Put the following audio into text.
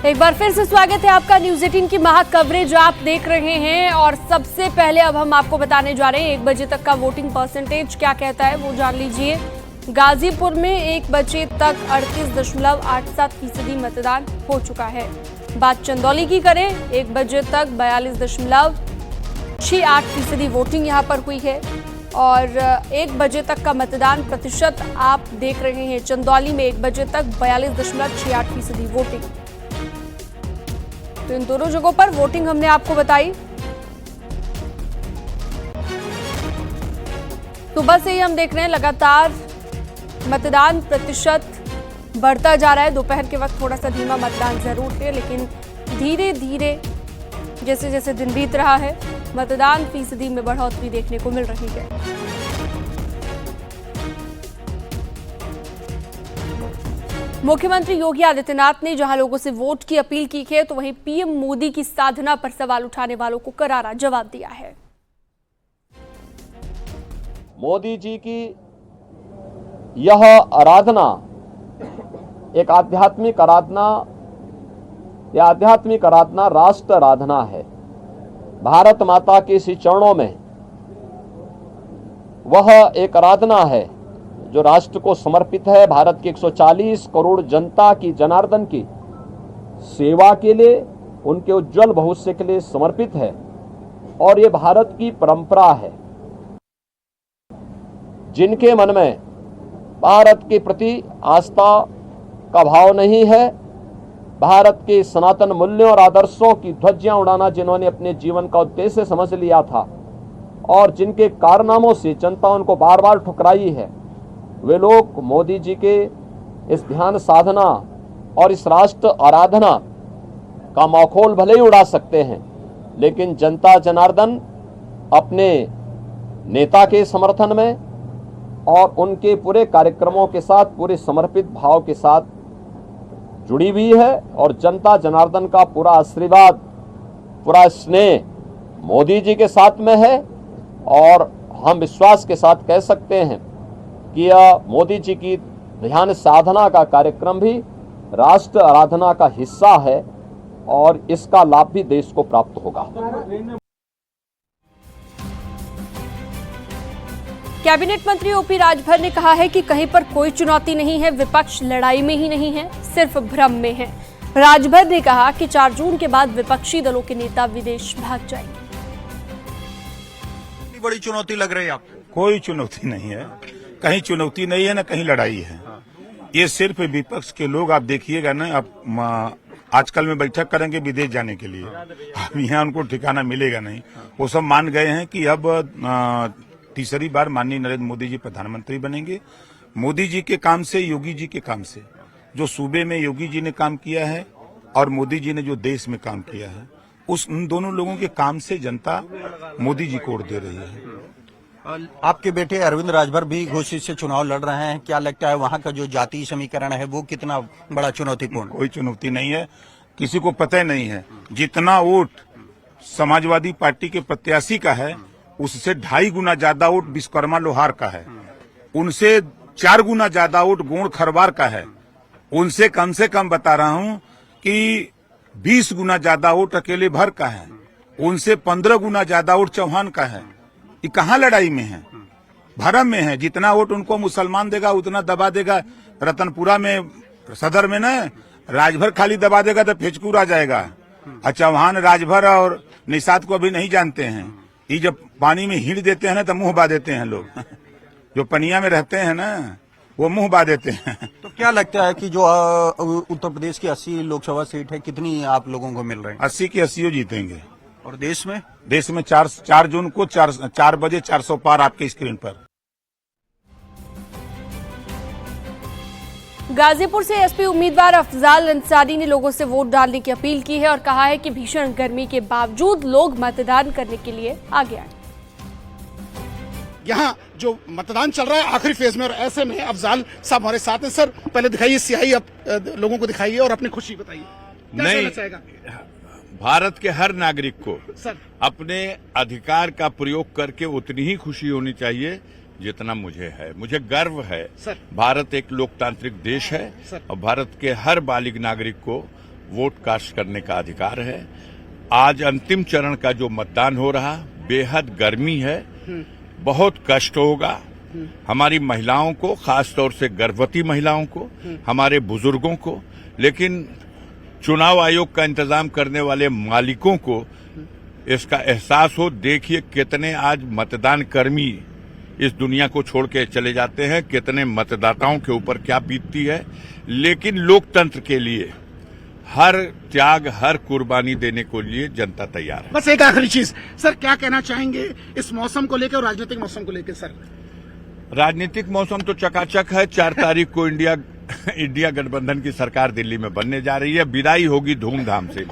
एक बार फिर से स्वागत है आपका न्यूज 18 की महा कवरेज आप देख रहे हैं। और सबसे पहले अब हम आपको बताने जा रहे हैं 1 बजे तक का वोटिंग परसेंटेज क्या कहता है वो जान लीजिए। गाजीपुर में 1 बजे तक 38.87% मतदान हो चुका है। बात चंदौली की करें, 1 बजे तक 42.68% वोटिंग यहां पर हुई है। और 1 बजे तक का मतदान प्रतिशत आप देख रहे हैं चंदौली में 1 बजे तक 42.68% वोटिंग। तो इन दोनों जगहों पर वोटिंग हमने आपको बताई। सुबह से ही हम देख रहे हैं लगातार मतदान प्रतिशत बढ़ता जा रहा है। दोपहर के वक्त थोड़ा सा धीमा मतदान जरूर है, लेकिन धीरे धीरे जैसे जैसे दिन बीत रहा है मतदान फीसदी में बढ़ोतरी देखने को मिल रही है। मुख्यमंत्री योगी आदित्यनाथ ने जहां लोगों से वोट की अपील की है, तो वहीं पीएम मोदी की साधना पर सवाल उठाने वालों को करारा जवाब दिया है। मोदी जी की यह आराधना एक आध्यात्मिक आराधना, यह आध्यात्मिक आराधना राष्ट्र आराधना है। भारत माता के श्री चरणों में वह एक आराधना है जो राष्ट्र को समर्पित है। भारत की 140 करोड़ जनता की, जनार्दन की सेवा के लिए, उनके उज्जवल भविष्य के लिए समर्पित है। और ये भारत की परंपरा है। जिनके मन में भारत के प्रति आस्था का भाव नहीं है, भारत के सनातन मूल्यों और आदर्शों की ध्वजियां उड़ाना जिन्होंने अपने जीवन का उद्देश्य समझ लिया था और जिनके कारनामों से जनता उनको बार बार ठुकराई है, वे लोग मोदी जी के इस ध्यान साधना और इस राष्ट्र आराधना का मखौल भले ही उड़ा सकते हैं, लेकिन जनता जनार्दन अपने नेता के समर्थन में और उनके पूरे कार्यक्रमों के साथ, पूरे समर्पित भाव के साथ जुड़ी हुई है। और जनता जनार्दन का पूरा आशीर्वाद, पूरा स्नेह मोदी जी के साथ में है। और हम विश्वास के साथ कह सकते हैं कि यह मोदी जी की ध्यान साधना का कार्यक्रम भी राष्ट्र आराधना का हिस्सा है और इसका लाभ भी देश को प्राप्त होगा। कैबिनेट मंत्री ओपी राजभर ने कहा है कि कहीं पर कोई चुनौती नहीं है, विपक्ष लड़ाई में ही नहीं है, सिर्फ भ्रम में है। राजभर ने कहा कि 4 जून के बाद विपक्षी दलों के नेता विदेश भाग जाएंगे। बड़ी चुनौती लग रही है आपको? कोई चुनौती नहीं है, कहीं चुनौती नहीं है ना कहीं लड़ाई है। ये सिर्फ विपक्ष के लोग, आप देखिएगा ना, आप आजकल में बैठक करेंगे विदेश जाने के लिए, अब यहाँ उनको ठिकाना मिलेगा नहीं। वो सब मान गए हैं कि अब तीसरी बार माननीय नरेंद्र मोदी जी प्रधानमंत्री बनेंगे। मोदी जी के काम से, योगी जी के काम से, जो सूबे में योगी जी ने काम किया है और मोदी जी ने जो देश में काम किया है, उन दोनों लोगों के काम से जनता मोदी जी को वोट दे रही है। आपके बेटे अरविंद राजभर भी घोषित से चुनाव लड़ रहे हैं, क्या लगता है वहाँ का जो जातीय समीकरण है वो कितना बड़ा चुनौतीपूर्ण? कोई चुनौती नहीं है, किसी को पता ही नहीं है। जितना वोट समाजवादी पार्टी के प्रत्याशी का है उससे 2.5 गुना ज्यादा वोट विश्वकर्मा लोहार का है, उनसे 4 गुना ज्यादा वोट गोंड खरवार का है, उनसे कम से कम बता रहा हूं कि 20 गुना ज्यादा वोट अकेले भर का है, उनसे 15 गुना ज्यादा वोट चौहान का है। ये कहाँ लड़ाई में है? भरम में है। जितना वोट उनको मुसलमान देगा उतना दबा देगा। रतनपुरा में, सदर में न राजभर खाली दबा देगा तो फेचकूर आ जाएगा। और चौहान राजभर और निषाद को अभी नहीं जानते हैं। ये जब पानी में हिड़ देते हैं ना तो मुंह बा देते हैं लोग जो पनिया में रहते हैं ना वो मुंह बा देते हैं। तो क्या लगता है कि जो उत्तर प्रदेश की 80 लोकसभा सीट है, कितनी आप लोगों को मिल रही है? 80 की 80 जीतेंगे। और देश में 4 जून को 4 बजे 400 पार आपके स्क्रीन पर। गाजीपुर से एसपी उम्मीदवार अफजाल अंसारी ने लोगों से वोट डालने की अपील की है और कहा है कि भीषण गर्मी के बावजूद लोग मतदान करने के लिए आगे आए। यहाँ जो मतदान चल रहा है आखिरी फेज में, और ऐसे में अफजाल साहब हमारे साथ हैं। सर, पहले दिखाइए स्याही, आप लोगों को दिखाइए और अपनी खुशी बताइए। नहीं, भारत के हर नागरिक को सर अपने अधिकार का प्रयोग करके उतनी ही खुशी होनी चाहिए जितना मुझे है। मुझे गर्व है, सर। भारत एक लोकतांत्रिक देश है सर। और भारत के हर बालिग नागरिक को वोट कास्ट करने का अधिकार है। आज अंतिम चरण का जो मतदान हो रहा, बेहद गर्मी है, बहुत कष्ट होगा हमारी महिलाओं को, खासतौर से गर्भवती महिलाओं को, हमारे बुजुर्गों को, लेकिन चुनाव आयोग का इंतजाम करने वाले मालिकों को इसका एहसास हो। देखिए कितने आज मतदान कर्मी इस दुनिया को छोड़ के चले जाते हैं, कितने मतदाताओं के ऊपर क्या बीतती है, लेकिन लोकतंत्र के लिए हर त्याग, हर कुर्बानी देने को लिए जनता तैयार है। बस एक आखिरी चीज सर, क्या कहना चाहेंगे इस मौसम को लेकर और राजनीतिक मौसम को लेकर सर? राजनीतिक मौसम तो चकाचक है। 4 तारीख को इंडिया गठबंधन की सरकार दिल्ली में बनने जा रही है, विदाई होगी धूमधाम से।